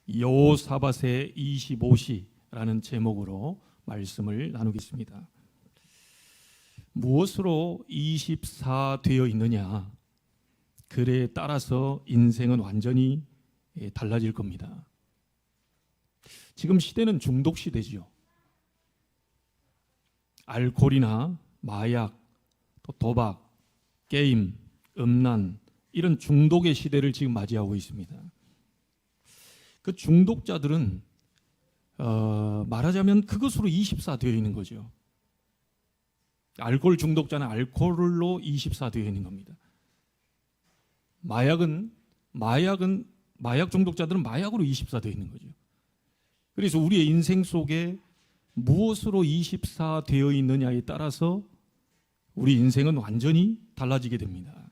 여호사밧의 25시라는 제목으로 말씀을 나누겠습니다. 무엇으로 24 되어 있느냐? 그에 따라서 인생은 완전히 달라질 겁니다. 지금 시대는 중독 시대지요. 알코올이나 마약, 또 도박, 게임, 음란 이런 중독의 시대를 지금 맞이하고 있습니다. 그 중독자들은 말하자면 그것으로 24 되어 있는 거죠. 알코올 중독자는 알코올로 24 되어 있는 겁니다. 마약 중독자들은 마약으로 24 되어 있는 거죠. 그래서 우리의 인생 속에 무엇으로 24 되어 있느냐에 따라서 우리 인생은 완전히 달라지게 됩니다.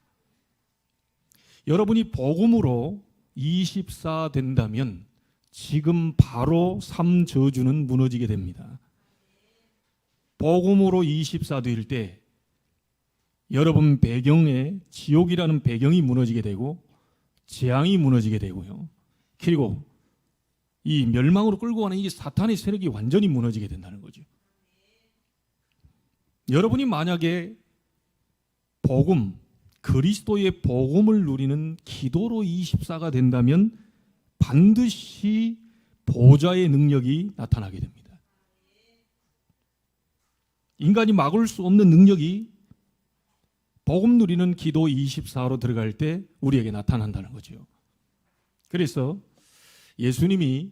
여러분이 복음으로 24 된다면 지금 바로 3저주는 무너지게 됩니다. 복음으로 24 될 때 여러분 배경에 지옥이라는 배경이 무너지게 되고 재앙이 무너지게 되고요. 그리고 이 멸망으로 끌고 가는 이 사탄의 세력이 완전히 무너지게 된다는 거죠. 여러분이 만약에 복음, 그리스도의 복음을 누리는 기도로 24가 된다면 반드시 보좌의 능력이 나타나게 됩니다. 인간이 막을 수 없는 능력이 복음 누리는 기도 24로 들어갈 때 우리에게 나타난다는 거죠. 그래서 예수님이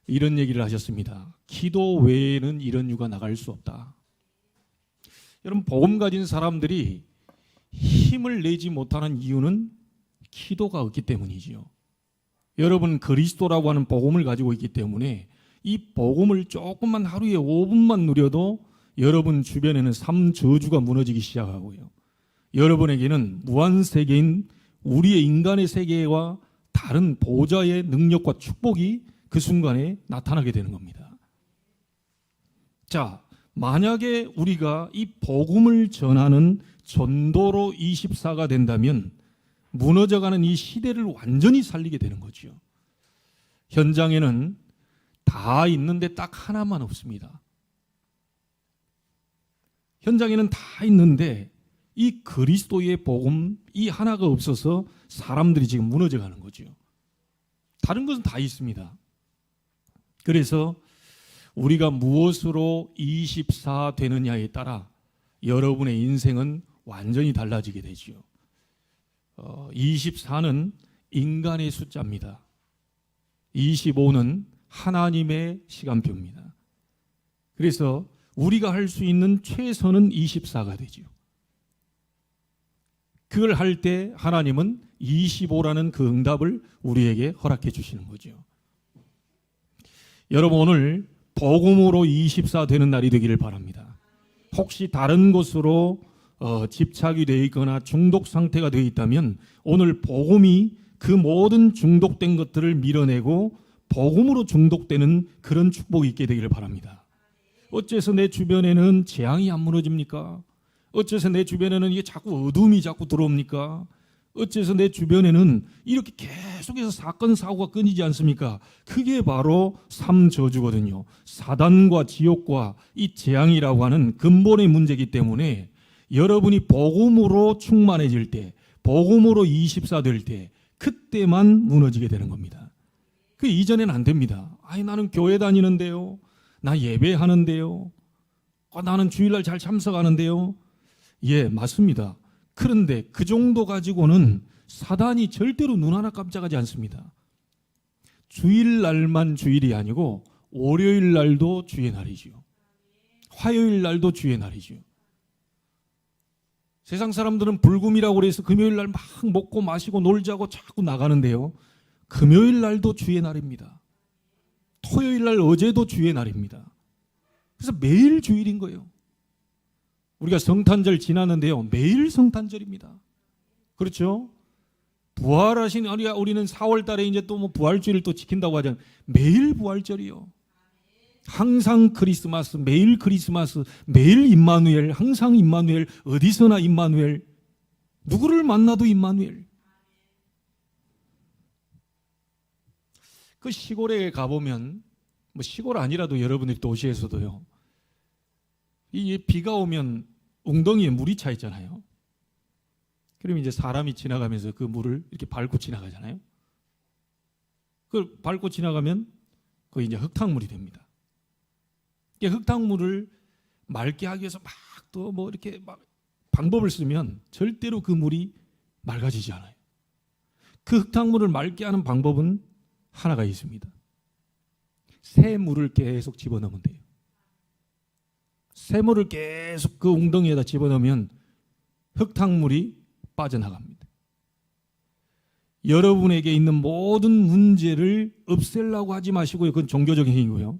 이런 얘기를 하셨습니다. 기도 외에는 이런 유가 나갈 수 없다. 여러분, 복음 가진 사람들이 힘을 내지 못하는 이유는 기도가 없기 때문이지요. 여러분, 그리스도라고 하는 복음을 가지고 있기 때문에 이 복음을 조금만 하루에 5분만 누려도 여러분 주변에는 3저주가 무너지기 시작하고요. 여러분에게는 무한세계인 우리의 인간의 세계와 다른 보좌의 능력과 축복이 그 순간에 나타나게 되는 겁니다. 자, 만약에 우리가 이 복음을 전하는 전도로 24가 된다면 무너져가는 이 시대를 완전히 살리게 되는 거죠. 현장에는 다 있는데 딱 하나만 없습니다. 현장에는 다 있는데 이 그리스도의 복음 이 하나가 없어서 사람들이 지금 무너져가는 거죠. 다른 것은 다 있습니다. 그래서 우리가 무엇으로 24 되느냐에 따라 여러분의 인생은 완전히 달라지게 되죠. 24는 인간의 숫자입니다. 25는 하나님의 시간표입니다. 그래서 우리가 할 수 있는 최선은 24가 되죠. 그걸 할 때 하나님은 25라는 그 응답을 우리에게 허락해 주시는 거죠. 여러분, 오늘 복음으로 24 되는 날이 되기를 바랍니다. 혹시 다른 곳으로 집착이 되어 있거나 중독 상태가 되어 있다면 오늘 복음이 그 모든 중독된 것들을 밀어내고 복음으로 중독되는 그런 축복이 있게 되기를 바랍니다. 어째서 내 주변에는 재앙이 안 무너집니까? 어째서 내 주변에는 이게 자꾸 어둠이 자꾸 들어옵니까? 어째서 내 주변에는 이렇게 계속해서 사건 사고가 끊이지 않습니까? 그게 바로 3저주거든요. 사단과 지옥과 이 재앙이라고 하는 근본의 문제이기 때문에 여러분이 복음으로 충만해질 때, 복음으로 24 될 때 그때만 무너지게 되는 겁니다. 그 이전에는 안 됩니다. 아니, 나는 교회 다니는데요. 나 예배하는데요. 나는 주일날 잘 참석하는데요. 예, 맞습니다. 그런데 그 정도 가지고는 사단이 절대로 눈 하나 깜짝하지 않습니다. 주일날만 주일이 아니고 월요일 날도 주의 날이지요. 화요일 날도 주의 날이지요. 세상 사람들은 불금이라고 그래서 금요일 날 막 먹고 마시고 놀자고 자꾸 나가는데요. 금요일 날도 주의 날입니다. 토요일 날 어제도 주의 날입니다. 그래서 매일 주일인 거예요. 우리가 성탄절 지났는데요. 매일 성탄절입니다. 그렇죠? 부활하신 우리는 4월 달에 이제 또 뭐 부활주일을 또 지킨다고 하잖아요. 매일 부활절이요. 항상 크리스마스, 매일 크리스마스, 매일 임마누엘, 항상 임마누엘, 어디서나 임마누엘, 누구를 만나도 임마누엘. 그 시골에 가보면, 뭐 시골 아니라도 여러분들이 도시에서도요, 이 비가 오면 웅덩이에 물이 차 있잖아요. 그러면 이제 사람이 지나가면서 그 물을 이렇게 밟고 지나가잖아요. 그걸 밟고 지나가면 그게 이제 흙탕물이 됩니다. 이 흙탕물을 맑게 하기 위해서 막 또 뭐 이렇게 막 방법을 쓰면 절대로 그 물이 맑아지지 않아요. 그 흙탕물을 맑게 하는 방법은 하나가 있습니다. 새 물을 계속 집어넣으면 돼요. 새 물을 계속 그 웅덩이에다 집어넣으면 흙탕물이 빠져나갑니다. 여러분에게 있는 모든 문제를 없애려고 하지 마시고요. 그건 종교적인 행위고요.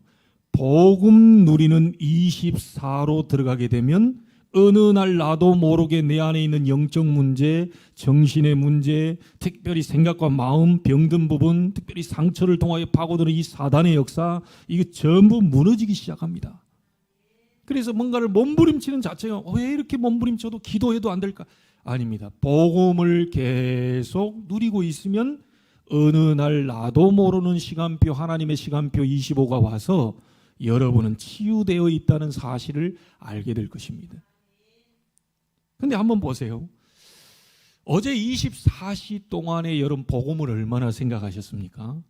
복음 누리는 24로 들어가게 되면 어느 날 나도 모르게 내 안에 있는 영적 문제, 정신의 문제, 특별히 생각과 마음, 병든 부분, 특별히 상처를 통하여 파고드는 이 사단의 역사, 이게 전부 무너지기 시작합니다. 그래서 뭔가를 몸부림치는 자체가 왜 이렇게 몸부림쳐도 기도해도 안 될까? 아닙니다. 복음을 계속 누리고 있으면 어느 날 나도 모르는 시간표, 하나님의 시간표 25가 와서 여러분은 치유되어 있다는 사실을 알게 될 것입니다. 근데 한번 보세요. 어제 24시 동안에 여러분 복음을 얼마나 생각하셨습니까?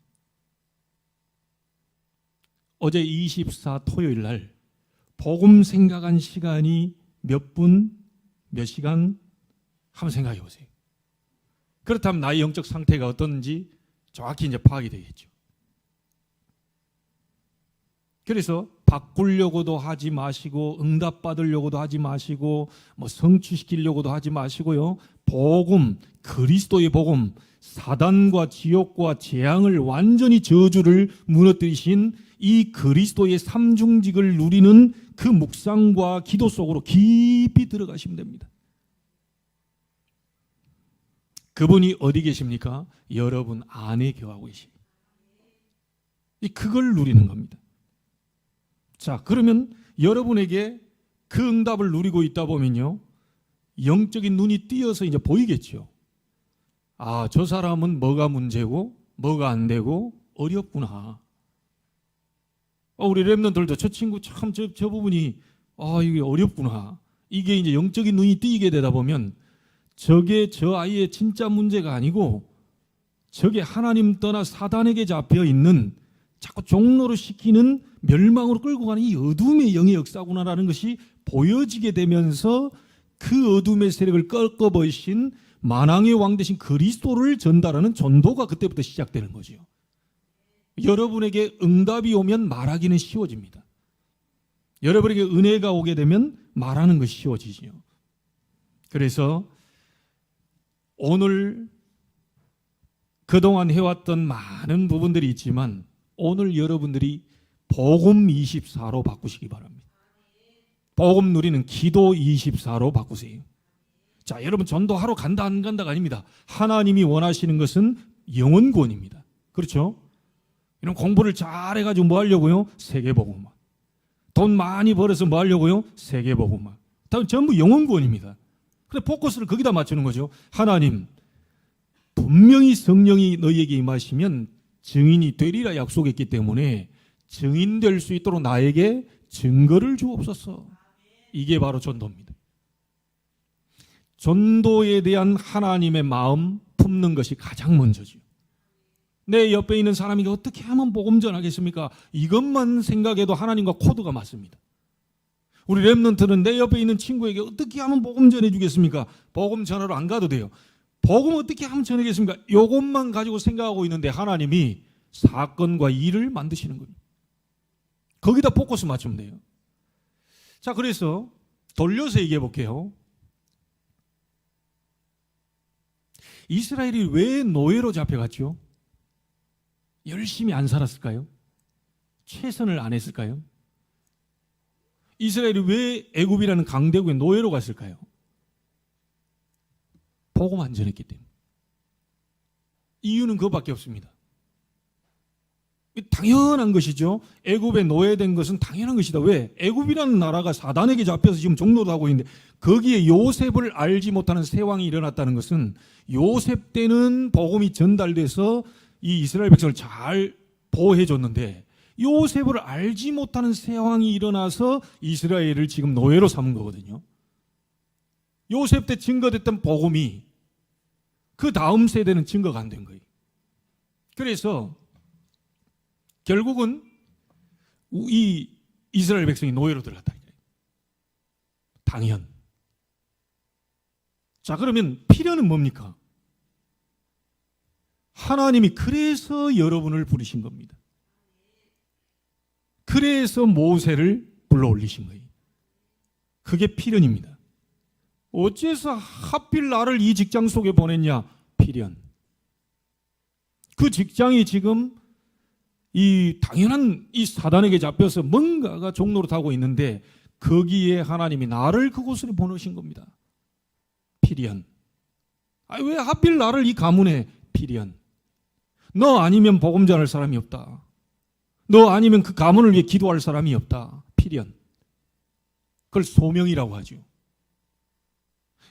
어제 24 토요일 날 복음 생각한 시간이 몇 분, 몇 시간 한번 생각해 보세요. 그렇다면 나의 영적 상태가 어떤지 정확히 이제 파악이 되겠죠. 그래서 바꾸려고도 하지 마시고 응답받으려고도 하지 마시고 뭐 성취시키려고도 하지 마시고요. 복음, 그리스도의 복음, 사단과 지옥과 재앙을 완전히 저주를 무너뜨리신 이 그리스도의 삼중직을 누리는 그 묵상과 기도 속으로 깊이 들어가시면 됩니다. 그분이 어디 계십니까? 여러분 안에 거하고 계십니다. 그걸 누리는 겁니다. 자, 그러면 여러분에게 그 응답을 누리고 있다 보면요, 영적인 눈이 띄어서 이제 보이겠죠. 아, 저 사람은 뭐가 문제고 뭐가 안 되고 어렵구나. 우리 랩런들도 저 친구 참 저 부분이 이게 어렵구나. 이게 이제 영적인 눈이 띄게 되다 보면 저게 저 아이의 진짜 문제가 아니고 저게 하나님 떠나 사단에게 잡혀 있는 자꾸 종로로 시키는 멸망으로 끌고 가는 이 어둠의 영의 역사구나라는 것이 보여지게 되면서 그 어둠의 세력을 꺾어버리신 만왕의 왕 되신 그리스도를 전달하는 전도가 그때부터 시작되는 거죠. 여러분에게 응답이 오면 말하기는 쉬워집니다. 여러분에게 은혜가 오게 되면 말하는 것이 쉬워지죠. 그래서 오늘 그동안 해왔던 많은 부분들이 있지만 오늘 여러분들이 복음 24로 바꾸시기 바랍니다. 복음 누리는 기도 24로 바꾸세요. 자, 여러분 전도하러 간다 안 간다가 아닙니다. 하나님이 원하시는 것은 영혼 구원입니다. 그렇죠? 이런 공부를 잘 해가지고 뭐 하려고요? 세계복음만. 돈 많이 벌어서 뭐 하려고요? 세계복음만. 다음 전부 영혼 구원입니다. 근데 포커스를 거기다 맞추는 거죠. 하나님, 분명히 성령이 너희에게 임하시면 증인이 되리라 약속했기 때문에 증인될 수 있도록 나에게 증거를 주옵소서. 이게 바로 전도입니다. 전도에 대한 하나님의 마음 품는 것이 가장 먼저죠. 내 옆에 있는 사람이 어떻게 하면 복음 전하겠습니까? 이것만 생각해도 하나님과 코드가 맞습니다. 우리 랩런트는 내 옆에 있는 친구에게 어떻게 하면 복음 전해주겠습니까? 복음 전하러 안 가도 돼요. 복음 어떻게 하면 전하겠습니까? 이것만 가지고 생각하고 있는데 하나님이 사건과 일을 만드시는 겁니다. 거기다 포커스 맞추면 돼요. 자, 그래서 돌려서 얘기해 볼게요. 이스라엘이 왜 노예로 잡혀갔죠? 열심히 안 살았을까요? 최선을 안 했을까요? 이스라엘이 왜 애굽이라는 강대국에 노예로 갔을까요? 복음 안 전했기 때문에. 이유는 그것밖에 없습니다. 당연한 것이죠. 애굽에 노예된 것은 당연한 것이다. 왜? 애굽이라는 나라가 사단에게 잡혀서 지금 종노도 하고 있는데 거기에 요셉을 알지 못하는 새 왕이 일어났다는 것은 요셉 때는 복음이 전달돼서 이 이스라엘 백성을 잘 보호해줬는데 요셉을 알지 못하는 세왕이 일어나서 이스라엘을 지금 노예로 삼은 거거든요. 요셉 때 증거됐던 복음이 그 다음 세대는 증거가 안 된 거예요. 그래서 결국은 이 이스라엘 백성이 노예로 들어갔다. 당연. 자, 그러면 필요는 뭡니까? 하나님이 그래서 여러분을 부르신 겁니다. 그래서 모세를 불러 올리신 거예요. 그게 필연입니다. 어째서 하필 나를 이 직장 속에 보냈냐? 필연. 그 직장이 지금 이 당연한 이 사단에게 잡혀서 뭔가가 종로로 타고 있는데 거기에 하나님이 나를 그곳으로 보내신 겁니다. 필연. 왜 하필 나를 이 가문에? 필연. 너 아니면 복음 전할 사람이 없다. 너 아니면 그 가문을 위해 기도할 사람이 없다. 필연. 그걸 소명이라고 하죠.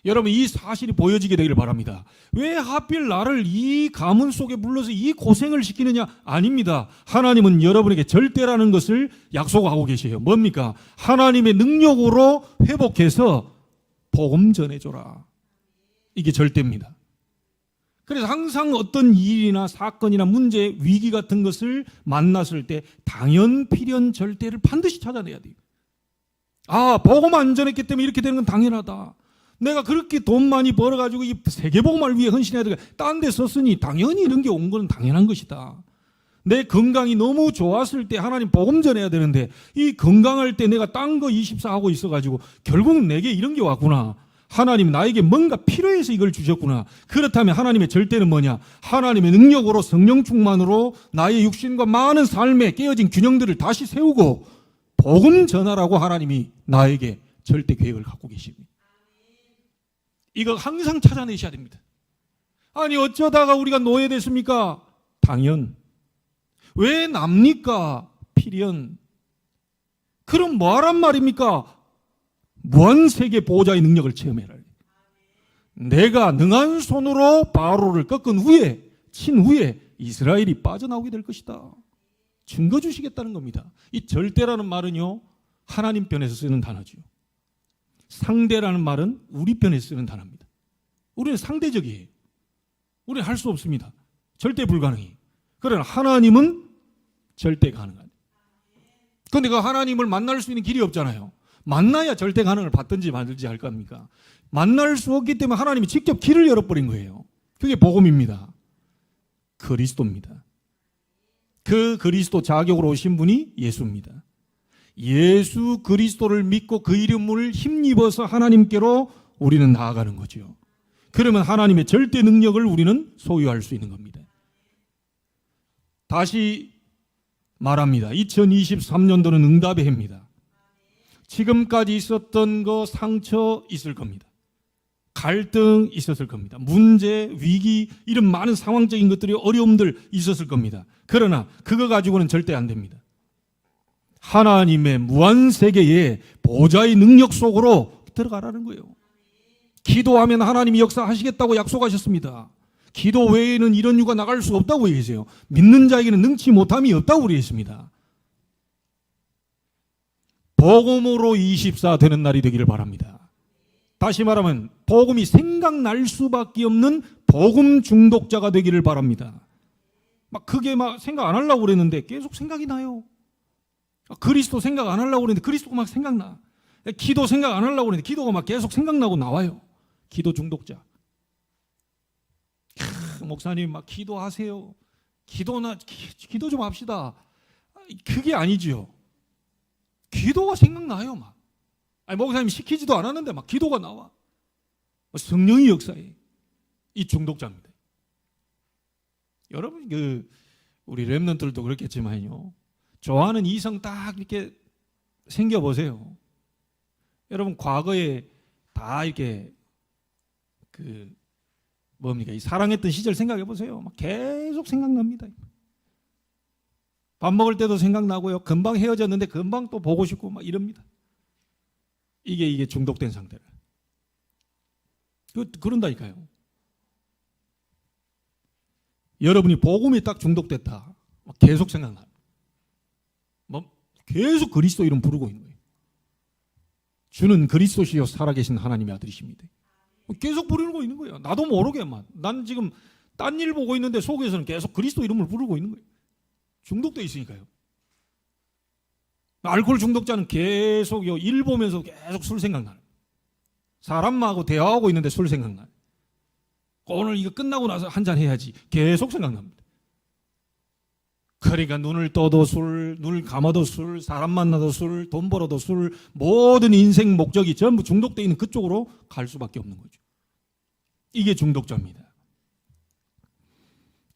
여러분, 이 사실이 보여지게 되기를 바랍니다. 왜 하필 나를 이 가문 속에 불러서 이 고생을 시키느냐? 아닙니다. 하나님은 여러분에게 절대라는 것을 약속하고 계세요. 뭡니까? 하나님의 능력으로 회복해서 복음 전해줘라. 이게 절대입니다. 그래서 항상 어떤 일이나 사건이나 문제, 위기 같은 것을 만났을 때 당연, 필연, 절대를 반드시 찾아내야 돼요. 복음 안 전했기 때문에 이렇게 되는 건 당연하다. 내가 그렇게 돈 많이 벌어가지고 이 세계복음을 위해 헌신해야 되고 딴 데 썼으니 당연히 이런 게 온 건 당연한 것이다. 내 건강이 너무 좋았을 때 하나님 복음 전해야 되는데 이 건강할 때 내가 딴 거 24 하고 있어가지고 결국은 내게 이런 게 왔구나. 하나님 나에게 뭔가 필요해서 이걸 주셨구나. 그렇다면 하나님의 절대는 뭐냐? 하나님의 능력으로 성령 충만으로 나의 육신과 많은 삶에 깨어진 균형들을 다시 세우고 복음 전하라고 하나님이 나에게 절대 계획을 갖고 계십니다. 이거 항상 찾아내셔야 됩니다. 아니 어쩌다가 우리가 노예됐습니까? 당연. 왜 납니까? 필연. 그럼 뭐하란 말입니까? 무한세계 보호자의 능력을 체험해라. 내가 능한 손으로 바로를 꺾은 후에 친 후에 이스라엘이 빠져나오게 될 것이다. 증거 주시겠다는 겁니다. 이 절대라는 말은요 하나님 편에서 쓰는 단어죠. 상대라는 말은 우리 편에 쓰는 단어입니다. 우리는 상대적이에요. 우리는 할 수 없습니다. 절대 불가능해요. 그러나 하나님은 절대 가능하다. 그런데 그 하나님을 만날 수 있는 길이 없잖아요. 만나야 절대 가능을 받든지 말든지 할 겁니까? 만날 수 없기 때문에 하나님이 직접 길을 열어버린 거예요. 그게 복음입니다. 그리스도입니다. 그 그리스도 자격으로 오신 분이 예수입니다. 예수 그리스도를 믿고 그 이름을 힘입어서 하나님께로 우리는 나아가는 거죠. 그러면 하나님의 절대 능력을 우리는 소유할 수 있는 겁니다. 다시 말합니다. 2023년도는 응답의 해입니다. 지금까지 있었던 거 상처 있을 겁니다. 갈등 있었을 겁니다. 문제, 위기 이런 많은 상황적인 것들이 어려움들 있었을 겁니다. 그러나 그거 가지고는 절대 안 됩니다. 하나님의 무한세계의 보좌의 능력 속으로 들어가라는 거예요. 기도하면 하나님이 역사하시겠다고 약속하셨습니다. 기도 외에는 이런 유가 나갈 수 없다고 얘기했어요. 믿는 자에게는 능치 못함이 없다고 얘기했습니다. 복음으로 24 되는 날이 되기를 바랍니다. 다시 말하면 복음이 생각날 수밖에 없는 복음 중독자가 되기를 바랍니다. 그게 생각 안 하려고 그랬는데 계속 생각이 나요. 그리스도 생각 안 하려고 그랬는데 그리스도가 생각나. 기도 생각 안 하려고 그랬는데 기도가 계속 생각나고 나와요. 기도 중독자. 목사님 기도하세요. 기도 좀 합시다. 그게 아니죠. 기도가 생각나요. 목사님이 시키지도 않았는데 기도가 나와. 성령의 역사에 이 중독자입니다. 여러분 우리 렘넌트들도 그렇겠지만요. 좋아하는 이성 딱 이렇게 생겨보세요. 여러분 과거에 다 이렇게 이 사랑했던 시절 생각해보세요. 계속 생각납니다. 밥 먹을 때도 생각나고요. 금방 헤어졌는데 금방 또 보고 싶고 이럽니다. 이게 중독된 상태라. 그런다니까요. 여러분이 복음에 딱 중독됐다. 계속 생각나요. 계속 그리스도 이름 부르고 있는 거예요. 주는 그리스도시요 살아계신 하나님의 아들이십니다. 계속 부르고 있는 거예요. 나도 모르게만. 난 지금 딴 일 보고 있는데 속에서는 계속 그리스도 이름을 부르고 있는 거예요. 중독돼 있으니까요. 알코올 중독자는 계속요, 일 보면서 계속 술 생각나요. 사람하고 대화하고 있는데 술 생각나요. 오늘 이거 끝나고 나서 한잔 해야지. 계속 생각납니다. 그러니까 눈을 떠도 술, 눈을 감아도 술, 사람 만나도 술, 돈 벌어도 술, 모든 인생 목적이 전부 중독되어 있는 그쪽으로 갈 수밖에 없는 거죠. 이게 중독자입니다.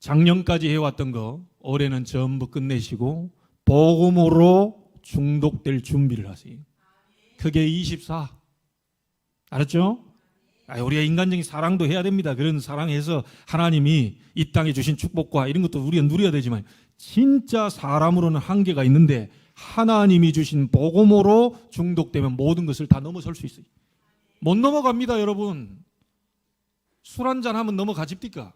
작년까지 해왔던 거 올해는 전부 끝내시고 복음으로 중독될 준비를 하세요. 그게 24. 알았죠? 우리가 인간적인 사랑도 해야 됩니다. 그런 사랑해서 하나님이 이 땅에 주신 축복과 이런 것도 우리가 누려야 되지만 진짜 사람으로는 한계가 있는데 하나님이 주신 복음으로 중독되면 모든 것을 다 넘어설 수 있어요. 못 넘어갑니다, 여러분. 술 한잔 하면 넘어가집니까?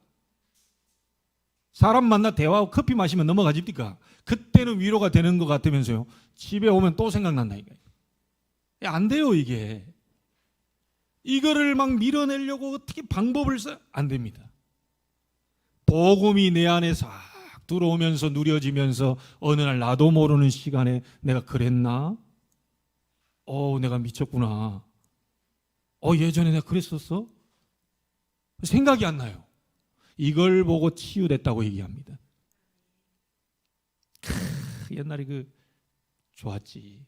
사람 만나 대화하고 커피 마시면 넘어가집니까? 그때는 위로가 되는 것 같으면서요. 집에 오면 또 생각난다니까요. 안 돼요, 이게. 이거를 막 밀어내려고 어떻게 방법을 써? 안 됩니다. 복음이 내 안에 싹 들어오면서 누려지면서 어느 날 나도 모르는 시간에 내가 그랬나? 내가 미쳤구나. 예전에 내가 그랬었어? 생각이 안 나요. 이걸 보고 치유됐다고 얘기합니다. 옛날에 좋았지.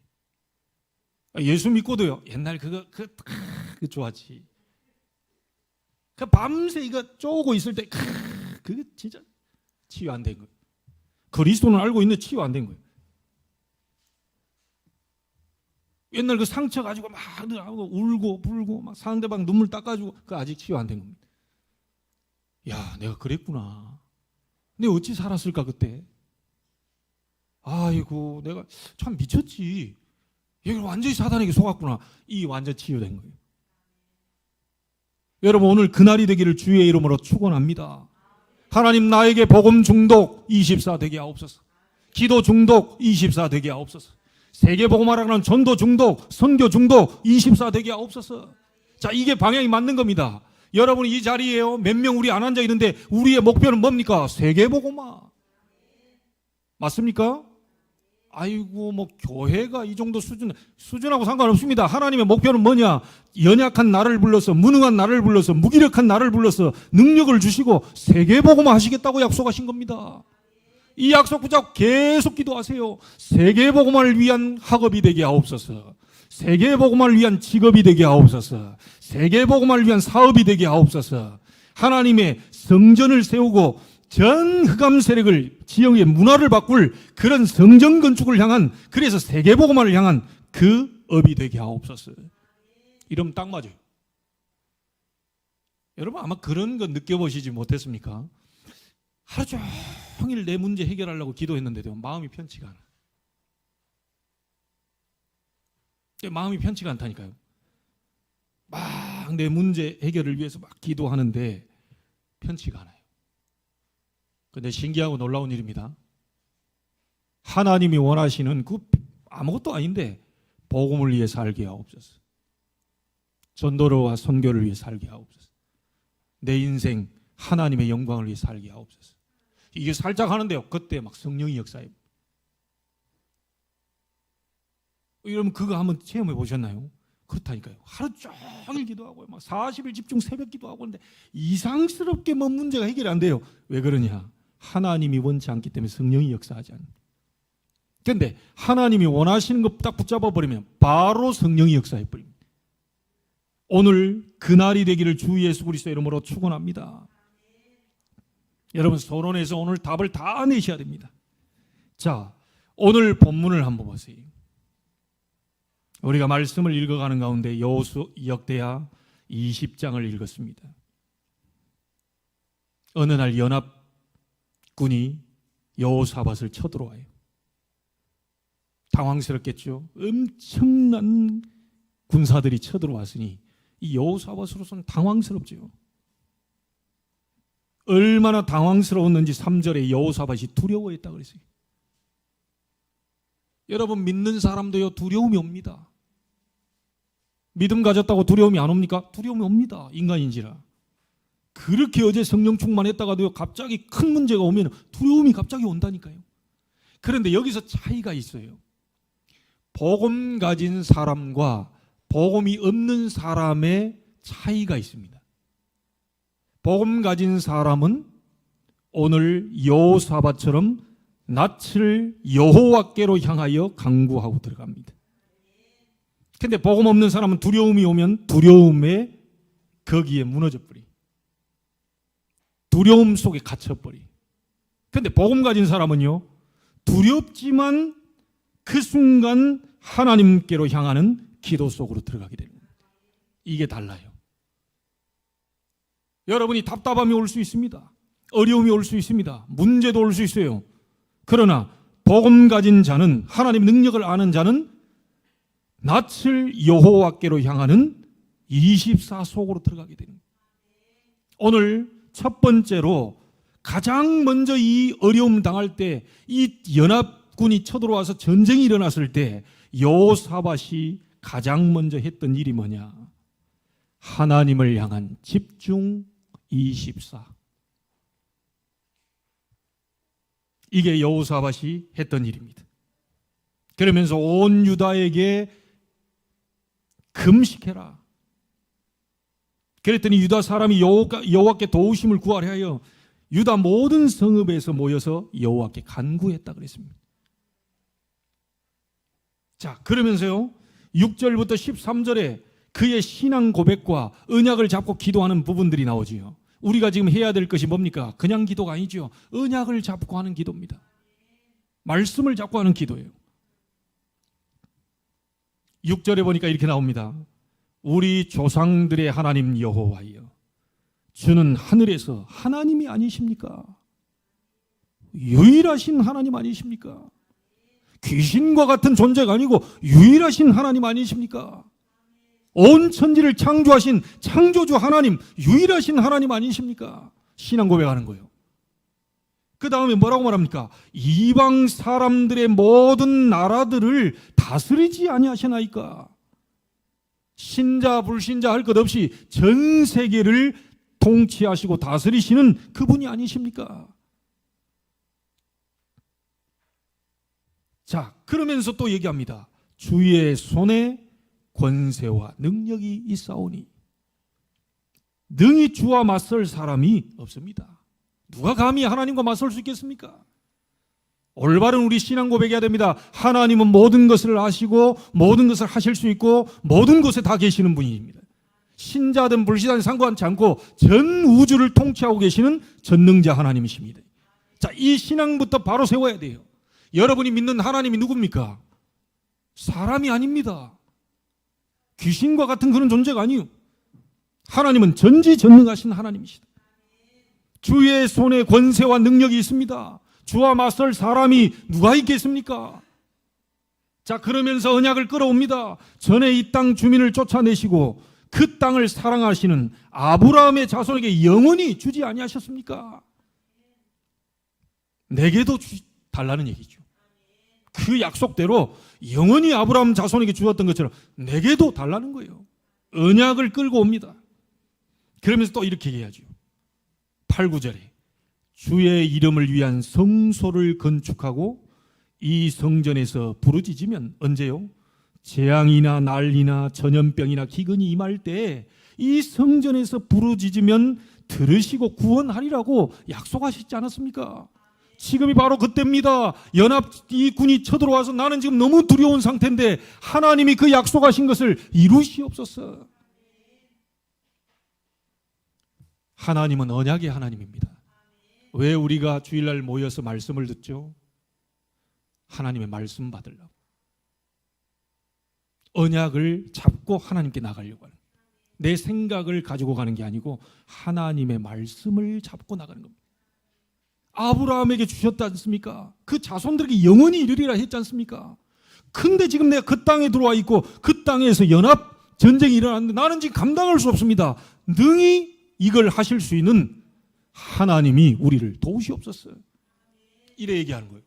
예수 믿고도요. 옛날 그거 좋았지. 밤새 이거 쪼고 있을 때 그게 진짜 치유 안 된 거예요. 그리스도는 알고 있는데 치유 안 된 거예요. 옛날 그 상처 가지고 막 울고 불고 막 상대방 눈물 닦아주고 그거 아직 치유 안 된 겁니다. 야, 내가 그랬구나. 내가 어찌 살았을까 그때. 아이고, 내가 참 미쳤지. 얘가 완전히 사단에게 속았구나. 이 완전 치유된 거예요. 여러분, 오늘 그날이 되기를 주의 이름으로 축원합니다. 하나님, 나에게 복음 중독 24 되게 하옵소서. 기도 중독 24 되게 하옵소서. 세계 복음하라는 전도 중독, 선교 중독 24 되게 하옵소서. 자, 이게 방향이 맞는 겁니다. 여러분, 이 자리에요. 몇 명 우리 안 앉아 있는데 우리의 목표는 뭡니까? 세계 복음화. 맞습니까? 아이고, 교회가 이 정도 수준하고 상관없습니다. 하나님의 목표는 뭐냐? 연약한 나를 불러서, 무능한 나를 불러서, 무기력한 나를 불러서 능력을 주시고 세계복음화 하시겠다고 약속하신 겁니다. 이 약속 붙잡고 계속 기도하세요. 세계복음화를 위한 학업이 되게 하옵소서. 세계복음화를 위한 직업이 되게 하옵소서. 세계복음화를 위한 사업이 되게 하옵소서. 하나님의 성전을 세우고 전 흑암 세력을 지역의 문화를 바꿀 그런 성전 건축을 향한, 그래서 세계복음화를 향한 그 업이 되게 하옵소서. 이러면 딱 맞아요. 여러분, 아마 그런 거 느껴보시지 못했습니까? 하루 종일 내 문제 해결하려고 기도했는데도 마음이 편치가 않아. 마음이 편치가 않다니까요. 막 내 문제 해결을 위해서 막 기도하는데 편치가 않아요. 근데 신기하고 놀라운 일입니다. 하나님이 원하시는 아무것도 아닌데 복음을 위해 살게 하옵소서. 전도로와 선교를 위해 살게 하옵소서. 내 인생 하나님의 영광을 위해 살게 하옵소서. 이게 살짝 하는데요, 그때 막 성령이 역사해요. 여러분, 그거 한번 체험해 보셨나요? 그렇다니까요. 하루 종일 기도하고 막 40일 집중 새벽 기도하고 하는데 이상스럽게 문제가 해결이 안 돼요. 왜 그러냐? 하나님이 원치 않기 때문에 성령이 역사하지 않는. 그런데 하나님이 원하시는 것 딱 붙잡아 버리면 바로 성령이 역사해 버립니다. 오늘 그날이 되기를 주 예수 그리스도 이름으로 축원합니다. 여러분, 서론에서 오늘 답을 다 내셔야 됩니다. 자, 오늘 본문을 한번 보세요. 우리가 말씀을 읽어가는 가운데 역대하 20장을 읽었습니다. 어느 날 연합군이 여호사밧을 쳐들어와요. 당황스럽겠죠. 엄청난 군사들이 쳐들어왔으니 이 여호사밧으로서는 당황스럽죠. 얼마나 당황스러웠는지 3절에 여호사밧이 두려워했다 그랬어요. 여러분, 믿는 사람도요, 두려움이 옵니다. 믿음 가졌다고 두려움이 안 옵니까? 두려움이 옵니다. 인간인지라. 그렇게 어제 성령 충만했다가도요, 갑자기 큰 문제가 오면 두려움이 갑자기 온다니까요. 그런데 여기서 차이가 있어요. 복음 가진 사람과 복음이 없는 사람의 차이가 있습니다. 복음 가진 사람은 오늘 여호사밧처럼 낯을 여호와께로 향하여 간구하고 들어갑니다. 근데 복음 없는 사람은 두려움이 오면 두려움에 거기에 무너져 버리. 두려움 속에 갇혀 버리. 근데 복음 가진 사람은요, 두렵지만 그 순간 하나님께로 향하는 기도 속으로 들어가게 되는 겁니다. 이게 달라요. 여러분이 답답함이 올 수 있습니다. 어려움이 올 수 있습니다. 문제도 올 수 있어요. 그러나 복음 가진 자는, 하나님 능력을 아는 자는 낯을 여호와께로 향하는 24 속으로 들어가게 되는 거예요. 오늘 첫 번째로 가장 먼저 이 어려움 당할 때, 이 연합군이 쳐들어와서 전쟁이 일어났을 때 여호사밧이 가장 먼저 했던 일이 뭐냐? 하나님을 향한 집중 24. 이게 여호사밧이 했던 일입니다. 그러면서 온 유다에게 금식해라. 그랬더니 유다 사람이 여호와께 도우심을 구하려 하여 유다 모든 성읍에서 모여서 여호와께 간구했다 그랬습니다. 자, 그러면서요 6절부터 13절에 그의 신앙 고백과 언약을 잡고 기도하는 부분들이 나오지요. 우리가 지금 해야 될 것이 뭡니까? 그냥 기도가 아니죠. 언약을 잡고 하는 기도입니다. 말씀을 잡고 하는 기도예요. 6절에 보니까 이렇게 나옵니다. 우리 조상들의 하나님 여호와여, 주는 하늘에서 하나님이 아니십니까? 유일하신 하나님 아니십니까? 귀신과 같은 존재가 아니고 유일하신 하나님 아니십니까? 온 천지를 창조하신 창조주 하나님, 유일하신 하나님 아니십니까? 신앙 고백하는 거예요. 그 다음에 뭐라고 말합니까? 이방 사람들의 모든 나라들을 다스리지 아니하시나이까? 신자 불신자 할 것 없이 전 세계를 통치하시고 다스리시는 그분이 아니십니까? 자, 그러면서 또 얘기합니다. 주의 손에 권세와 능력이 있사오니 능히 주와 맞설 사람이 없습니다. 누가 감히 하나님과 맞설 수 있겠습니까? 올바른 우리 신앙 고백해야 됩니다. 하나님은 모든 것을 아시고 모든 것을 하실 수 있고 모든 곳에 다 계시는 분입니다. 신자든 불신자든 상관치 않고 전 우주를 통치하고 계시는 전능자 하나님이십니다. 자, 이 신앙부터 바로 세워야 돼요. 여러분이 믿는 하나님이 누굽니까? 사람이 아닙니다. 귀신과 같은 그런 존재가 아니에요. 하나님은 전지전능하신 하나님이시다. 주의 손에 권세와 능력이 있습니다. 주와 맞설 사람이 누가 있겠습니까? 자, 그러면서 언약을 끌어옵니다. 전에 이 땅 주민을 쫓아내시고 그 땅을 사랑하시는 아브라함의 자손에게 영원히 주지 아니하셨습니까? 내게도 달라는 얘기죠. 그 약속대로 영원히 아브라함 자손에게 주었던 것처럼 내게도 달라는 거예요. 언약을 끌고 옵니다. 그러면서 또 이렇게 얘기하죠. 8, 9절에 주의 이름을 위한 성소를 건축하고 이 성전에서 부르짖으면 언제요? 재앙이나 난리나 전염병이나 기근이 임할 때 이 성전에서 부르짖으면 들으시고 구원하리라고 약속하시지 않았습니까? 지금이 바로 그때입니다. 연합 이 군이 쳐들어와서 나는 지금 너무 두려운 상태인데 하나님이 그 약속하신 것을 이루시옵소서. 하나님은 언약의 하나님입니다. 왜 우리가 주일날 모여서 말씀을 듣죠? 하나님의 말씀 받으려고. 언약을 잡고 하나님께 나가려고 하는, 내 생각을 가지고 가는 게 아니고 하나님의 말씀을 잡고 나가는 겁니다. 아브라함에게 주셨지 않습니까? 그 자손들에게 영원히 이르리라 했지 않습니까? 근데 지금 내가 그 땅에 들어와 있고 그 땅에서 연합 전쟁이 일어났는데 나는 지금 감당할 수 없습니다. 능히 이걸 하실 수 있는 하나님이 우리를 도우시옵소서. 이래 얘기하는 거예요.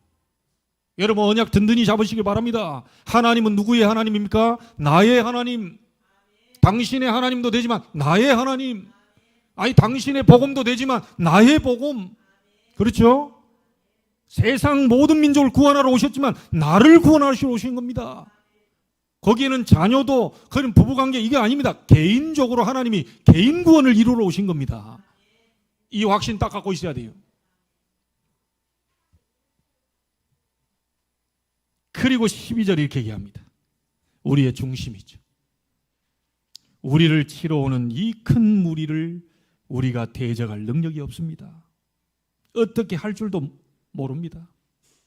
여러분 언약 든든히 잡으시길 바랍니다. 하나님은 누구의 하나님입니까? 나의 하나님. 당신의 하나님도 되지만 나의 하나님. 아니 당신의 복음도 되지만 나의 복음. 그렇죠? 세상 모든 민족을 구원하러 오셨지만 나를 구원하시러 오신 겁니다. 거기에는 자녀도 그런 부부관계 이게 아닙니다. 개인적으로 하나님이 개인 구원을 이루러 오신 겁니다. 이 확신 딱 갖고 있어야 돼요. 그리고 12절에 이렇게 얘기합니다. 우리의 중심이죠. 우리를 치러 오는 이 큰 무리를 우리가 대적할 능력이 없습니다. 어떻게 할 줄도 모릅니다.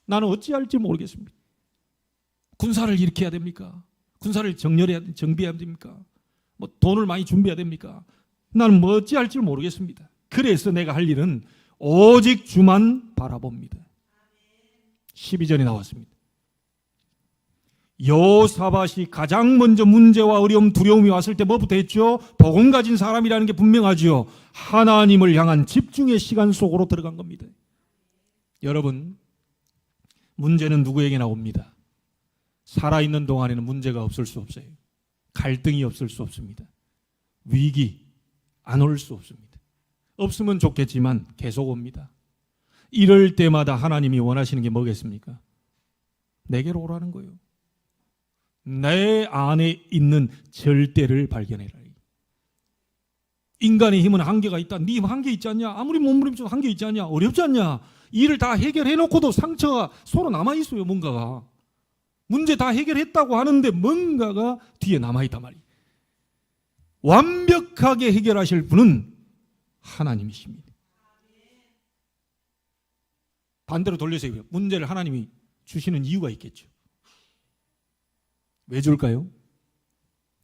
나는 어찌할지 모르겠습니다. 군사를 일으켜야 됩니까? 군사를 정비해야 됩니까? 뭐 돈을 많이 준비해야 됩니까? 나는 뭐 어찌할지 모르겠습니다. 그래서 내가 할 일은 오직 주만 바라봅니다. 12절에 나왔습니다. 여호사밧이 가장 먼저 문제와 어려움, 두려움이 왔을 때 뭐부터 했죠? 복음 가진 사람이라는 게 분명하죠. 하나님을 향한 집중의 시간 속으로 들어간 겁니다. 여러분, 문제는 누구에게나 옵니다. 살아있는 동안에는 문제가 없을 수 없어요. 갈등이 없을 수 없습니다. 위기 안 올 수 없습니다. 없으면 좋겠지만 계속 옵니다. 이럴 때마다 하나님이 원하시는 게 뭐겠습니까? 내게로 오라는 거예요. 내 안에 있는 절대를 발견해라. 인간의 힘은 한계가 있다. 네 힘 한계 있지 않냐? 아무리 몸부림쳐도 한계 있지 않냐? 어렵지 않냐? 일을 다 해결해놓고도 상처가 서로 남아있어요. 뭔가가. 문제 다 해결했다고 하는데 뭔가가 뒤에 남아있단 말이에요. 완벽하게 해결하실 분은 하나님이십니다. 반대로 돌려서 얘기해요. 문제를 하나님이 주시는 이유가 있겠죠. 왜 줄까요?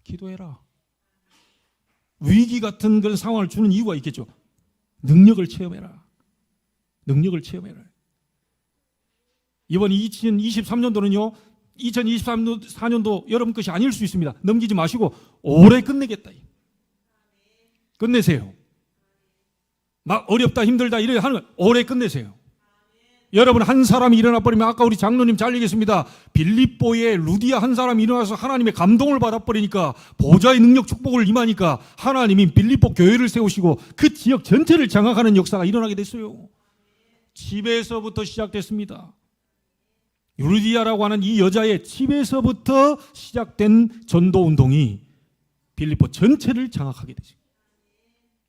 기도해라. 위기 같은 그런 상황을 주는 이유가 있겠죠. 능력을 체험해라. 능력을 체험해라. 이번 2023년도는요. 2024년도 여러분 것이 아닐 수 있습니다. 넘기지 마시고 오래 끝내겠다. 끝내세요. 막 어렵다 힘들다 이래 하는 거 오래 끝내세요. 여러분 한 사람이 일어나 버리면 아까 우리 장로님 잘 얘기했습니다. 빌립보에 루디아 한 사람이 일어나서 하나님의 감동을 받아버리니까 보좌의 능력 축복을 임하니까 하나님이 빌립보 교회를 세우시고 그 지역 전체를 장악하는 역사가 일어나게 됐어요. 집에서부터 시작됐습니다. 루디아라고 하는 이 여자의 집에서부터 시작된 전도운동이 빌립보 전체를 장악하게 되죠.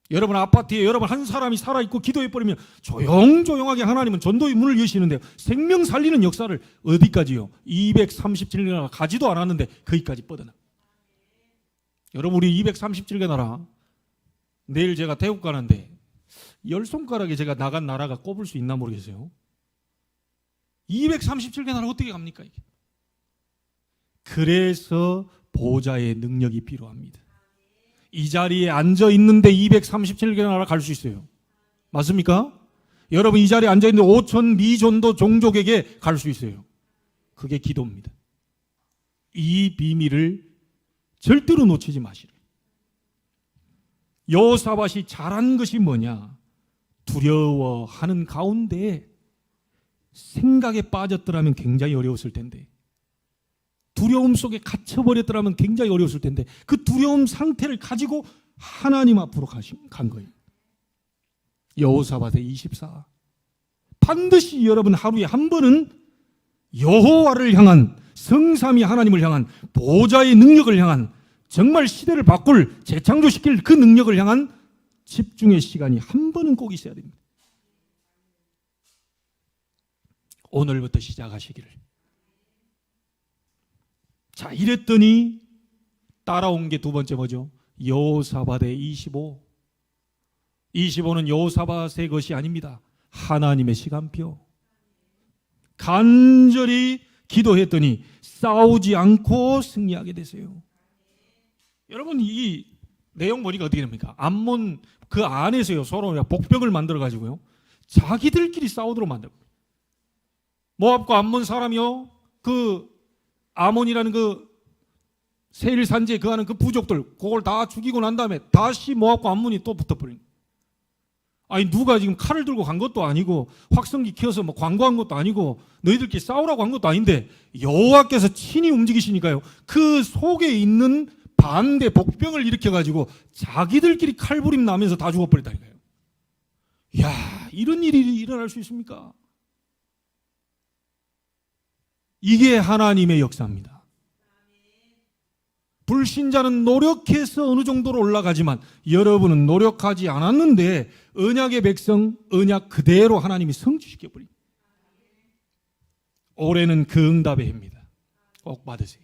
여러분 아파트에 여러분 한 사람이 살아있고 기도해버리면 조용조용하게 하나님은 전도의 문을 여시는데요. 생명 살리는 역사를 어디까지요? 237개 가지도 않았는데 거기까지 뻗어나. 여러분 우리 237개 나라 내일 제가 태국 가는데 10손가락에 제가 나간 나라가 꼽을 수 있나 모르겠어요. 237개 나라 어떻게 갑니까? 이게? 그래서 보좌의 능력이 필요합니다. 이 자리에 앉아 있는데 237개 나라 갈 수 있어요. 맞습니까? 여러분 이 자리에 앉아 있는 5천 미전도 종족에게 갈 수 있어요. 그게 기도입니다. 이 비밀을 절대로 놓치지 마시라. 여호사밧이 잘한 것이 뭐냐? 두려워하는 가운데 생각에 빠졌더라면 굉장히 어려웠을 텐데, 두려움 속에 갇혀버렸더라면 굉장히 어려웠을 텐데, 그 두려움 상태를 가지고 하나님 앞으로 간 거예요. 여호사밧의 24. 반드시 여러분 하루에 한 번은 여호와를 향한, 성삼위 하나님을 향한, 보좌의 능력을 향한, 정말 시대를 바꿀, 재창조시킬 그 능력을 향한 집중의 시간이 한 번은 꼭 있어야 됩니다. 오늘부터 시작하시기를. 자, 이랬더니 따라온 게 두 번째 뭐죠? 여호사밧의 25. 25는 여호사밧의 것이 아닙니다. 하나님의 시간표. 간절히 기도했더니 싸우지 않고 승리하게 됐어요. 여러분 이 내용 보니까 어떻게 됩니까? 암몬 그 안에서요 서로 복벽을 만들어 가지고요 자기들끼리 싸우도록 만들고, 모압과 암몬 사람이요 그 아몬이라는 그 세일 산지에 거하는 그 부족들 그걸 다 죽이고 난 다음에 다시 모압과 암몬이 또 붙어버린. 아니 누가 지금 칼을 들고 간 것도 아니고 확성기 켜서 뭐 광고한 것도 아니고 너희들끼리 싸우라고 한 것도 아닌데 여호와께서 친히 움직이시니까요. 그 속에 있는 반대 복병을 일으켜가지고 자기들끼리 칼부림 나면서 다 죽어버렸다니까요. 이야, 이런 일이 일어날 수 있습니까? 이게 하나님의 역사입니다. 불신자는 노력해서 어느 정도로 올라가지만 여러분은 노력하지 않았는데 언약의 백성, 언약 그대로 하나님이 성취시켜버립니다. 올해는 그 응답의 해입니다. 꼭 받으세요.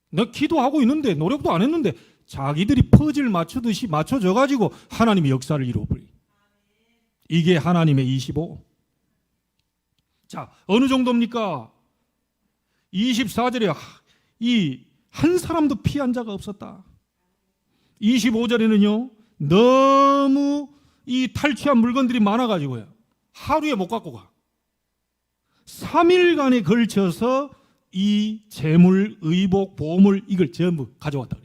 너 기도하고 있는데 노력도 안 했는데 자기들이 퍼즐 맞추듯이 맞춰져가지고 하나님이 역사를 이루어버려요. 이게 하나님의 25. 자, 어느 정도입니까? 24절에 이 한 사람도 피한 자가 없었다. 25절에는요, 너무 이 탈취한 물건들이 많아가지고요, 하루에 못 갖고 가. 3일간에 걸쳐서 이 재물, 의복, 보물 이걸 전부 가져왔다.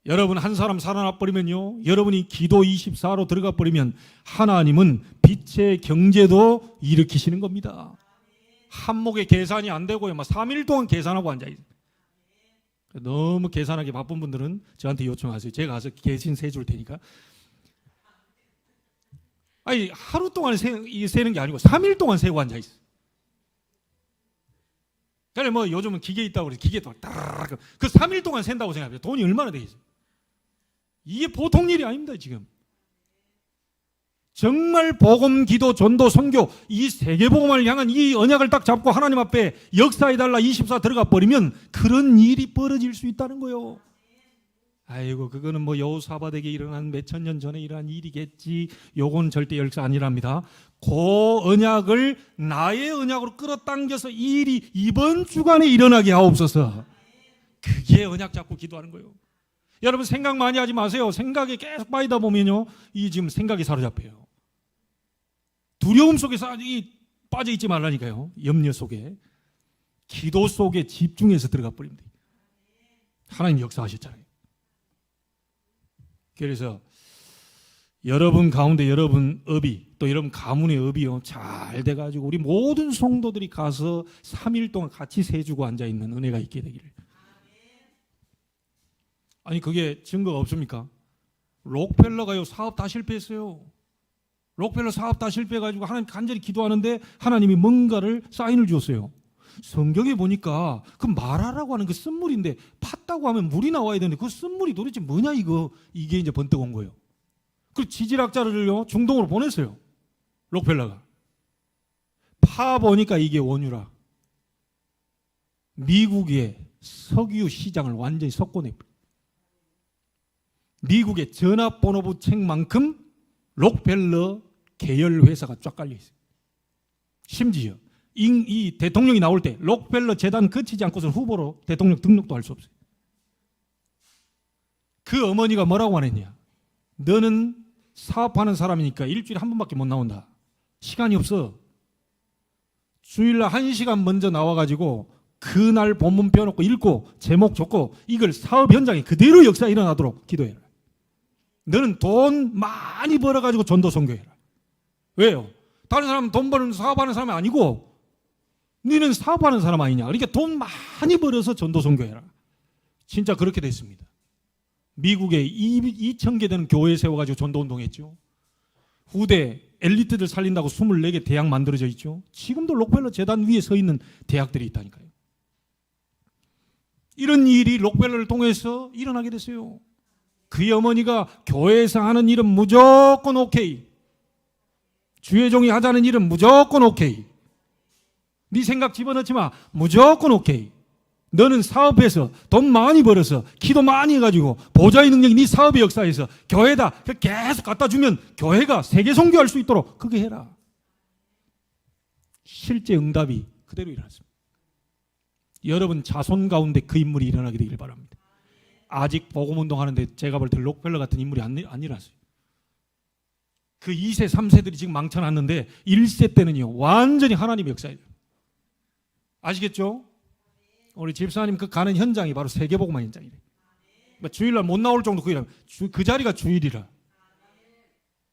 여러분 한 사람 살아나 버리면요, 여러분이 기도 24로 들어가 버리면 하나님은 빛의 경제도 일으키시는 겁니다. 한목에 계산이 안 되고요, 막 3일 동안 계산하고 앉아있어요. 너무 계산하기 바쁜 분들은 저한테 요청하세요. 제가 가서 계신 세줄 테니까. 아니 하루 동안 세는 게 아니고 3일 동안 세고 앉아있어요. 그래 뭐 요즘은 기계 있다고 그래서 기계 따라락 그 3일 동안 센다고 생각해요. 돈이 얼마나 되겠어요? 이게 보통 일이 아닙니다. 지금 정말 복음, 기도, 전도, 선교 이 세계복음을 향한 이 언약을 딱 잡고 하나님 앞에 역사해달라 24 들어가 버리면 그런 일이 벌어질 수 있다는 거예요. 아이고 그거는 뭐 여호사밧에게 일어난 몇천 년 전에 일어난 일이겠지. 요건 절대 역사 아니랍니다. 그 언약을 나의 언약으로 끌어당겨서 이 일이 이번 주간에 일어나게 하옵소서. 그게 언약 잡고 기도하는 거예요. 여러분 생각 많이 하지 마세요. 생각에 계속 빠지다 보면요, 이 지금 생각이 사로잡혀요. 두려움 속에 빠져 있지 말라니까요. 염려 속에, 기도 속에 집중해서 들어가 버립니다. 하나님 역사하셨잖아요. 그래서 여러분 가운데 여러분 업이 또 여러분 가문의 업이요 잘 돼가지고 우리 모든 성도들이 가서 3일 동안 같이 세주고 앉아 있는 은혜가 있게 되기를. 아니 그게 증거가 없습니까? 록펠러가요 사업 다 실패했어요. 록펠러 사업 다 실패해가지고 하나님 간절히 기도하는데 하나님이 뭔가를 사인을 주었어요. 성경에 보니까 그 말하라고 하는 그 쓴물인데 팠다고 하면 물이 나와야 되는데 그 쓴물이 도대체 뭐냐 이게 이제 번뜩 온 거예요. 그 지질학자를요 중동으로 보냈어요. 록펠러가 파 보니까 이게 원유라. 미국의 석유 시장을 완전히 석권해버려요. 미국의 전화번호부 책만큼 록펠러 계열 회사가 쫙 깔려 있어요. 심지어 이 대통령이 나올 때 록펠러 재단 거치지 않고서 후보로 대통령 등록도 할 수 없어요. 그 어머니가 뭐라고 말했냐? 너는 사업하는 사람이니까 일주일에 한 번밖에 못 나온다. 시간이 없어. 주일날 1시간 먼저 나와가지고 그날 본문 펴놓고 읽고 제목 적고 이걸 사업 현장에 그대로 역사 일어나도록 기도해라. 너는 돈 많이 벌어가지고 전도 선교해라. 왜요? 다른 사람은 돈 버는 사업하는 사람이 아니고 너는 사업하는 사람 아니냐. 그러니까 돈 많이 벌어서 전도 선교해라. 진짜 그렇게 됐습니다. 미국에 2,000개 되는 교회 세워가지고 전도 운동했죠. 후대 엘리트들 살린다고 24개 대학 만들어져 있죠. 지금도 록펠러 재단 위에 서 있는 대학들이 있다니까요. 이런 일이 록펠러를 통해서 일어나게 됐어요. 그의 어머니가 교회에서 하는 일은 무조건 오케이. 주의 종이 하자는 일은 무조건 오케이. 네 생각 집어넣지 마. 무조건 오케이. 너는 사업해서 돈 많이 벌어서 기도 많이 해가지고 보좌의 능력이 네 사업의 역사에서 교회다 계속 갖다 주면 교회가 세계 선교할 수 있도록 그게 해라. 실제 응답이 그대로 일어났습니다. 여러분 자손 가운데 그 인물이 일어나게 되길 바랍니다. 아직 복음운동하는데 제가 볼 때 록펠러 같은 인물이 안 일어났어요. 그 2세 3세들이 지금 망쳐놨는데 1세 때는요 완전히 하나님의 역사예요. 아시겠죠? 우리 집사님 그 가는 현장이 바로 세계복음화 현장이래요. 주일날 못 나올 정도 그 자리가 주일이라.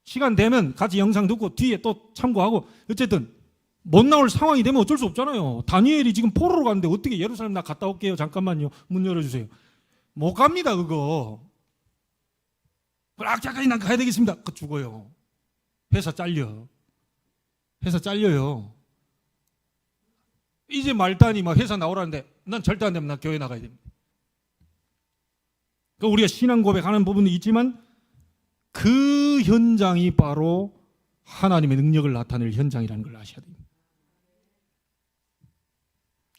시간 되면 같이 영상 듣고 뒤에 또 참고하고 어쨌든 못 나올 상황이 되면 어쩔 수 없잖아요. 다니엘이 지금 포로로 가는데 어떻게 예루살렘 나 갔다 올게요. 잠깐만요. 문 열어주세요. 못 갑니다 그거. 악자까지 난 가야 되겠습니다. 그 죽어요. 회사 잘려요. 이제 말단이 막 회사 나오라는데 난 절대 안 되면 난 교회 나가야 됩니다. 그러니까 우리가 신앙 고백하는 부분도 있지만 그 현장이 바로 하나님의 능력을 나타낼 현장이라는 걸 아셔야 됩니다.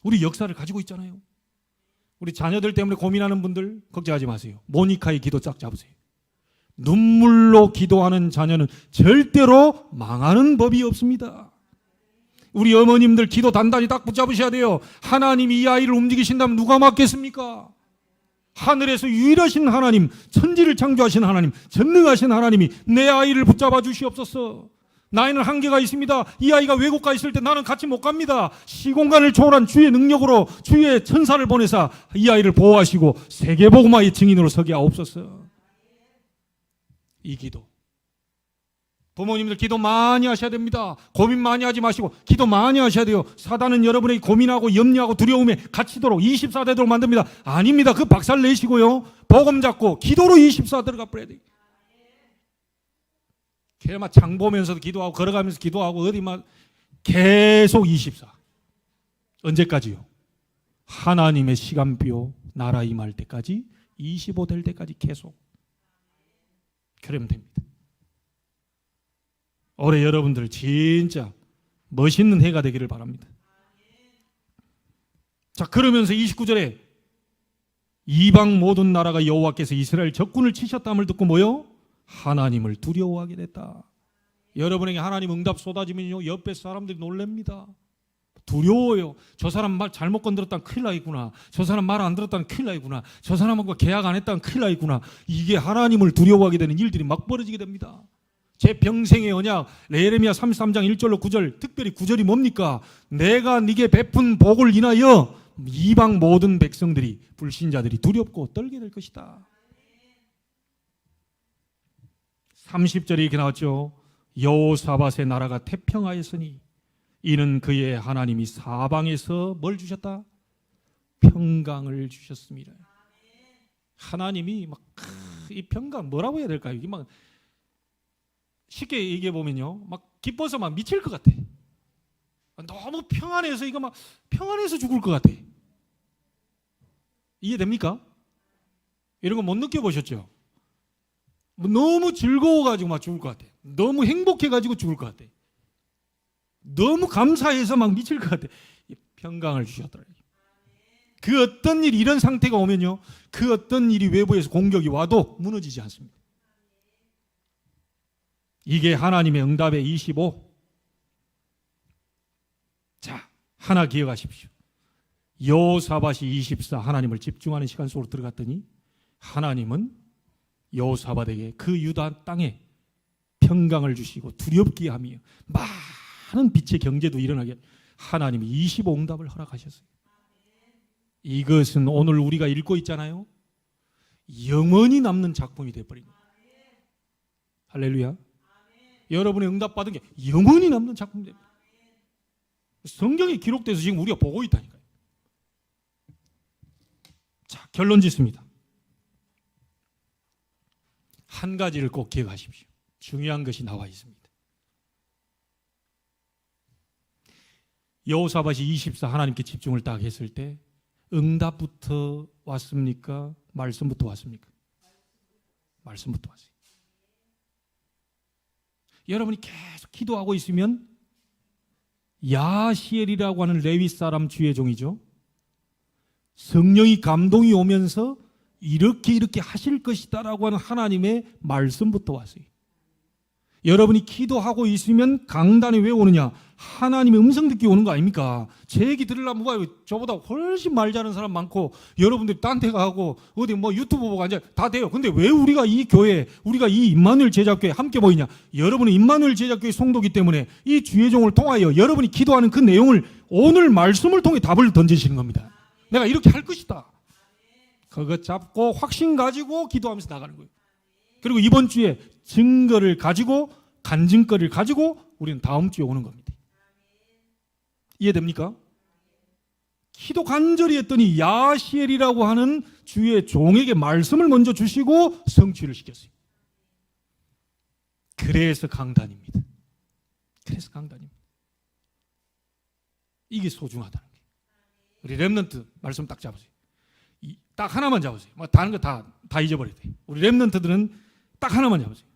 우리 역사를 가지고 있잖아요. 우리 자녀들 때문에 고민하는 분들 걱정하지 마세요. 모니카의 기도 쫙 잡으세요. 눈물로 기도하는 자녀는 절대로 망하는 법이 없습니다. 우리 어머님들 기도 단단히 딱 붙잡으셔야 돼요. 하나님이 이 아이를 움직이신다면 누가 막겠습니까? 하늘에서 유일하신 하나님, 천지를 창조하신 하나님, 전능하신 하나님이 내 아이를 붙잡아 주시옵소서. 나이는 한계가 있습니다. 이 아이가 외국 가 있을 때 나는 같이 못 갑니다. 시공간을 초월한 주의 능력으로 주의 천사를 보내사 이 아이를 보호하시고 세계복음화의 증인으로 서게 하옵소서. 이 기도. 부모님들 기도 많이 하셔야 됩니다. 고민 많이 하지 마시고 기도 많이 하셔야 돼요. 사단은 여러분에게 고민하고 염려하고 두려움에 갇히도록 24대도록 만듭니다. 아닙니다. 그 박살 내시고요. 복음 잡고 기도로 24 들어가 버려야 돼요. 걔만 장 보면서도 기도하고 걸어가면서 기도하고 어디만 계속 24. 언제까지요? 하나님의 시간표 나라 임할 때까지 25 될 때까지 계속. 그러면 됩니다. 올해 여러분들 진짜 멋있는 해가 되기를 바랍니다. 자, 그러면서 29절에 이방 모든 나라가 여호와께서 이스라엘 적군을 치셨다함을 듣고 뭐요? 하나님을 두려워하게 됐다. 여러분에게 하나님 응답 쏟아지면요 옆에 사람들이 놀랍니다. 두려워요. 저 사람 말 잘못 건드렸다면 큰일 나겠구나. 저 사람 말 안 들었다면 큰일 나겠구나. 저 사람하고 계약 안 했다면 큰일 나겠구나. 이게 하나님을 두려워하게 되는 일들이 막 벌어지게 됩니다. 제 평생의 언약 예레미야 33장 1절로 9절, 특별히 9절이 뭡니까? 내가 네게 베푼 복을 인하여 이방 모든 백성들이, 불신자들이 두렵고 떨게 될 것이다. 30절에 이렇게 나왔죠. 여호사밧의 나라가 태평하였으니 이는 그의 하나님이 사방에서 뭘 주셨다? 평강을 주셨습니다. 하나님이 막 이 평강 뭐라고 해야 될까요? 이게 막 쉽게 얘기해 보면요, 막 기뻐서 막 미칠 것 같아. 너무 평안해서 이거 막 평안해서 죽을 것 같아. 이해됩니까? 이런 거 못 느껴보셨죠? 너무 즐거워가지고 막 죽을 것 같아. 너무 행복해가지고 죽을 것 같아. 너무 감사해서 막 미칠 것 같아. 평강을 주셨더라고요. 그 어떤 일이 이런 상태가 오면요, 그 어떤 일이 외부에서 공격이 와도 무너지지 않습니다. 이게 하나님의 응답의 25. 자, 하나 기억하십시오. 여호사밧이 24 하나님을 집중하는 시간 속으로 들어갔더니 하나님은 여호사밧에게 그 유다 땅에 평강을 주시고 두렵게 하며 많은 빛의 경제도 일어나게 하나님이 25 응답을 허락하셨어요. 이것은 오늘 우리가 읽고 있잖아요. 영원히 남는 작품이 되어버립니다. 할렐루야. 여러분의 응답받은 게 영원히 남는 작품이 됩니다. 성경에 기록돼서 지금 우리가 보고 있다니까요. 자, 결론 짓습니다. 한 가지를 꼭 기억하십시오. 중요한 것이 나와 있습니다. 여호사밧이 24 하나님께 집중을 딱 했을 때 응답부터 왔습니까? 말씀부터 왔습니까? 말씀부터 왔어요. 여러분이 계속 기도하고 있으면 야시엘이라고 하는 레위 사람 주의 종이죠. 성령이 감동이 오면서 이렇게 하실 것이다라고 하는 하나님의 말씀부터 왔어요. 여러분이 기도하고 있으면 강단에 왜 오느냐? 하나님의 음성 듣기 오는 거 아닙니까? 제 얘기 들으려면 봐요. 저보다 훨씬 말 잘하는 사람 많고 여러분들이 딴 데 가고 어디 뭐 유튜브 보고 앉아 다 돼요. 근데 왜 우리가 이 교회, 우리가 이 임마누엘 제자교회 함께 모이냐? 여러분은 임마누엘 제자교회 성도기 때문에 이 주의 종을 통하여 여러분이 기도하는 그 내용을 오늘 말씀을 통해 답을 던지시는 겁니다. 내가 이렇게 할 것이다. 그거 잡고 확신 가지고 기도하면서 나가는 거예요. 그리고 이번 주에 증거를 가지고 간증거리를 가지고 우리는 다음 주에 오는 겁니다. 이해됩니까? 기도 간절히 했더니 야시엘이라고 하는 주의 종에게 말씀을 먼저 주시고 성취를 시켰어요. 그래서 강단입니다. 그래서 강단입니다. 이게 소중하다는 거예요. 우리 렘넌트 말씀 딱 잡으세요. 딱 하나만 잡으세요. 다른 거 다 잊어버려야 돼요. 우리 렘넌트들은 딱 하나만 잡으세요.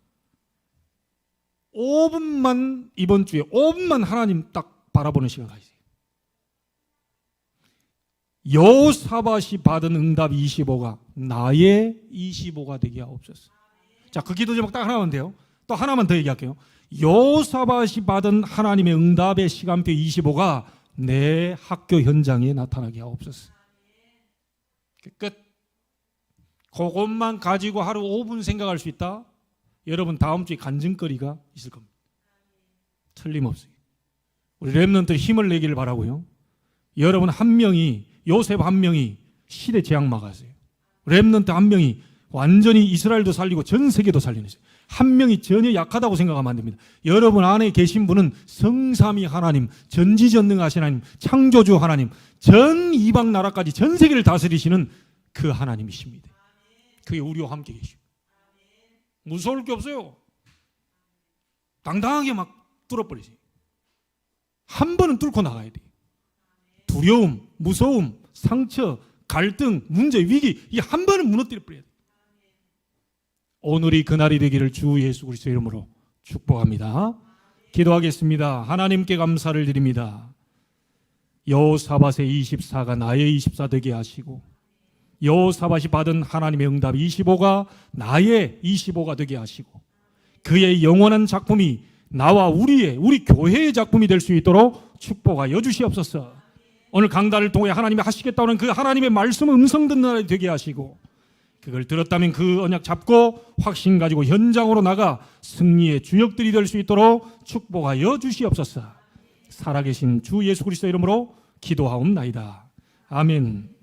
5분만 이번 주에 5분만 하나님 딱 바라보는 시간 가지세요. 여호사밧이 받은 응답 25가 나의 25가 되게 하옵소서. 자, 그 기도 제목 딱 하나만 돼요. 또 하나만 더 얘기할게요. 여호사밧이 받은 하나님의 응답의 시간표 25가 내 학교 현장에 나타나게 하옵소서. 끝. 그것만 가지고 하루 5분 생각할 수 있다? 여러분 다음 주에 간증거리가 있을 겁니다. 틀림없어요. 우리 렘넌트 힘을 내기를 바라고요. 여러분 한 명이, 요셉 한 명이 시대 재앙 막았어요. 렘넌트 한 명이 완전히 이스라엘도 살리고 전 세계도 살리는어요. 한 명이 전혀 약하다고 생각하면 안 됩니다. 여러분 안에 계신 분은 성삼위 하나님, 전지전능하신 하나님, 창조주 하나님, 전 이방 나라까지 전 세계를 다스리시는 그 하나님이십니다. 그게 우리와 함께 계시고 무서울 게 없어요. 당당하게 막 뚫어버리세요. 한 번은 뚫고 나가야 돼요. 두려움, 무서움, 상처, 갈등, 문제, 위기, 이 한 번은 무너뜨려 버려야 돼요. 오늘이 그날이 되기를 주 예수 그리스도 이름으로 축복합니다. 기도하겠습니다. 하나님께 감사를 드립니다. 여호사밧의 24가 나의 24 되게 하시고 여호사밧이 받은 하나님의 응답 25가 나의 25가 되게 하시고 그의 영원한 작품이 나와 우리 교회의 작품이 될 수 있도록 축복하여 주시옵소서. 오늘 강단을 통해 하나님이 하시겠다는 그 하나님의 말씀 음성 듣는 날이 되게 하시고 그걸 들었다면 그 언약 잡고 확신 가지고 현장으로 나가 승리의 주역들이 될 수 있도록 축복하여 주시옵소서. 살아계신 주 예수 그리스도 이름으로 기도하옵나이다. 아멘.